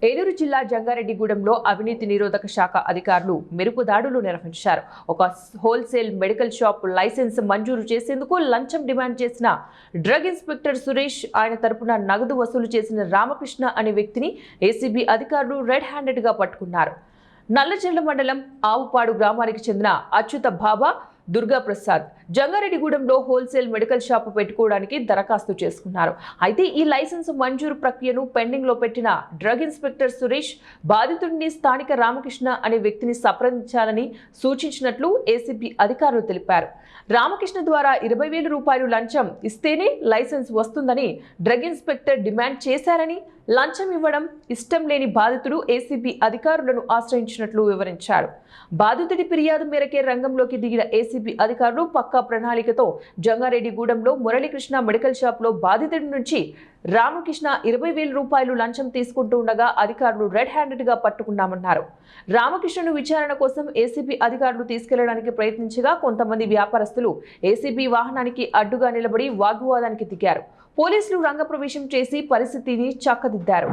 ఏలూరు జిల్లా జంగారెడ్డిగూడెంలో అవినీతి నిరోధక శాఖ అధికారులు మెరుపు దాడులు నిర్వహించారు. ఒక హోల్సేల్ మెడికల్ షాప్ లైసెన్స్ మంజూరు చేసేందుకు లంచం డిమాండ్ చేసిన డ్రగ్ ఇన్స్పెక్టర్ సురేష్, ఆయన తరపున నగదు వసూలు చేసిన రామకృష్ణ అనే వ్యక్తిని ఏసీబీ అధికారులు రెడ్ హ్యాండెడ్ గా పట్టుకున్నారు. నల్లజర్ల మండలం ఆవుపాడు గ్రామానికి చెందిన అచ్యుత బాబా దుర్గాప్రసాద్ జంగారెడ్డిగూడెంలో హోల్సేల్ మెడికల్ షాప్ పెట్టుకోవడానికి దరఖాస్తు చేసుకున్నారు. అయితే ఈ లైసెన్స్ మంజూరు ప్రక్రియను పెండింగ్ లో పెట్టిన డ్రగ్ ఇన్స్పెక్టర్ సురేష్ బాధితుడిని స్థానిక రామకృష్ణ అనే వ్యక్తిని సంప్రదించాలని సూచించినట్లు ఏసీబీ అధికారులు తెలిపారు. రామకృష్ణ ద్వారా 20,000 రూపాయలు లంచం ఇస్తేనే లైసెన్స్ వస్తుందని డ్రగ్ ఇన్స్పెక్టర్ డిమాండ్ చేశారని, లంచం ఇవ్వడం ఇష్టం లేని బాధితుడు ఏసీబీ అధికారులను ఆశ్రయించినట్లు వివరించారు. బాధితుడి ఫిర్యాదు మేరకే రంగంలోకి దిగిన ఏసీబీ అధికారులు పక్కా ప్రణాళికతో జంగారెడ్డిగూడెంలో మురళీకృష్ణ మెడికల్ షాప్ లో బాధితుడి నుంచి రామకృష్ణ 20,000 రూపాయలు లంచం తీసుకుంటూ ఉండగా అధికారులు రెడ్ హ్యాండెడ్ గా పట్టుకున్నామన్నారు. రామకృష్ణను విచారణ కోసం ఏసీబీ అధికారులు తీసుకెళ్లడానికి ప్రయత్నించగా కొంతమంది వ్యాపారస్తులు ఏసీబీ వాహనానికి అడ్డుగా నిలబడి వాగ్వాదానికి దిగారు. పోలీసులు రంగప్రవేశం చేసి పరిస్థితిని చక్కదిద్దారు.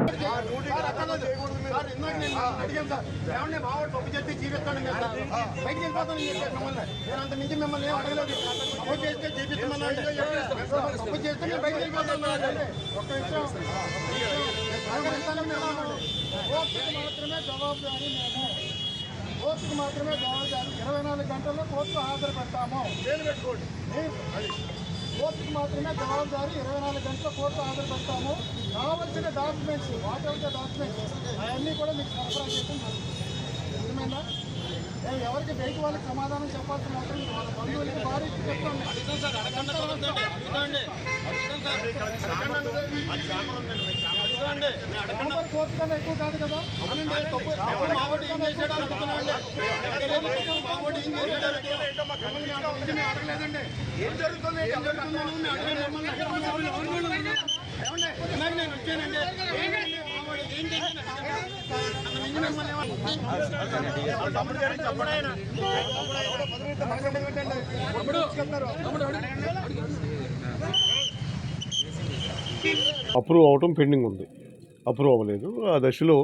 కోర్టుకు మాత్రమే జవాబుదారీ. 24 గంటల్లో కోర్టుకు హాజరు పెడతాము. కోర్టుకు మాత్రమే జవాబుదారీ. 24 గంటల కోర్టు హాజరు పెడతాము. కావాల్సిన documents, what ever the documents అవన్నీ కూడా మీకు సరఫరా చేయడం నిజమైందా? నేను ఎవరికి బయట వాళ్ళకి సమాధానం చెప్పాల్సిన అవసరం లేదు. వాళ్ళ బంధువులకి భార్యకి చెప్తాను. కోర్టు కన్నా ఎక్కువ కాదు కదా. అడగలేదండి. ఏం జరుగుతుంది నేను వచ్చానండి. అప్రూవ్ అవటం పెండింగ్ ఉంది, అప్రూవ్ అవ్వలేదు. ఆ దశలో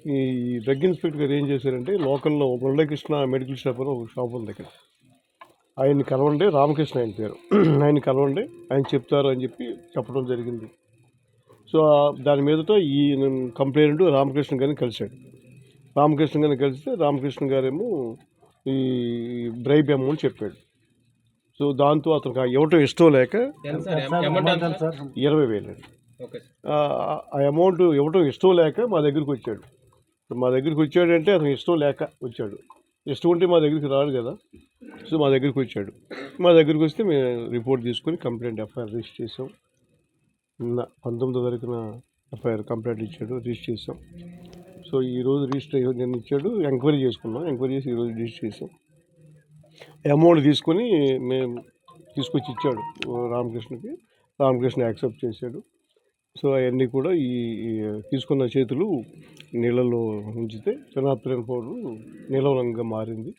ఈ డ్రగ్ ఇన్స్పెక్టర్ గారు ఏం చేశారంటే, లోకల్లో మురళీకృష్ణ మెడికల్ షాప్ అని ఒక షాప్ ఉంది దగ్గర, ఆయన్ని కలవండి, రామకృష్ణ ఆయన పేరు, ఆయన్ని కలవండి, ఆయన చెప్తారు అని చెప్పడం జరిగింది. సో దాని మీదట ఈ కంప్లైంట్ రామకృష్ణ గారిని కలిశాడు. రామకృష్ణ గారిని కలిస్తే రామకృష్ణ గారేమో ఈ బ్రైబ్ అమౌంట్ చెప్పాడు. సో దాంతో అతనికి ఇవ్వటం ఇష్టం లేక 20,000 ఆ అమౌంట్ ఇవ్వటం ఇష్టం లేక మా దగ్గరికి వచ్చాడు. మా దగ్గరికి వచ్చాడంటే అతను ఇష్టం లేక వచ్చాడు. ఇష్టం ఉంటే మా దగ్గరికి రాడు కదా. సో మా దగ్గరికి వచ్చాడు. మా దగ్గరికి వస్తే మేము రిపోర్ట్ తీసుకొని కంప్లైంట్ ఎఫ్ఐఆర్ రిజిస్టర్ చేసాం. 19వ తారీఖున ఎఫ్ఐఆర్ కంప్లైంట్ ఇచ్చాడు, రిజిస్టర్ చేసాం. సో ఈరోజు రిజిస్టర్ నేను ఇచ్చాడు, ఎంక్వైరీ చేసుకున్నాం. ఎంక్వైరీ చేసి ఈరోజు రిజిస్టర్ చేసాం. అమౌంట్ తీసుకొని మేము తీసుకొచ్చి ఇచ్చాడు రామకృష్ణకి. రామకృష్ణ యాక్సెప్ట్ చేశాడు. సో అవన్నీ కూడా ఈ తీసుకున్న చేతులు నీళ్ళలో ఉంచితే ఫెనాప్థలిన్ పౌడర్ నీలవరంగా మారింది.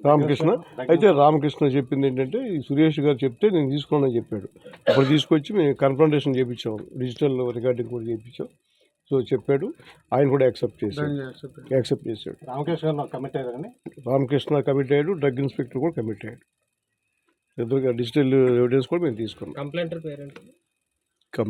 రామకృష్ణ అయితే రామకృష్ణ చెప్పింది ఏంటంటే, ఈ సురేష్ గారు చెప్తే నేను తీసుకున్నానని చెప్పాడు. అప్పుడు తీసుకొచ్చి మేము కన్ఫర్మేషన్ చేయించాం, డిజిటల్ రికార్డింగ్ కూడా చేయించాం. సో చెప్పాడు, ఆయన కూడా యాక్సెప్ట్ చేశాడు. రామకృష్ణ కమిట్ అయ్యాడు, డ్రగ్ ఇన్స్పెక్టర్ కూడా కమిట్ అయ్యాడు. డిజిటల్ ఎవిడెన్స్ కూడా మేము తీసుకున్నాం. కంప్లైంటర్ పేరెంట్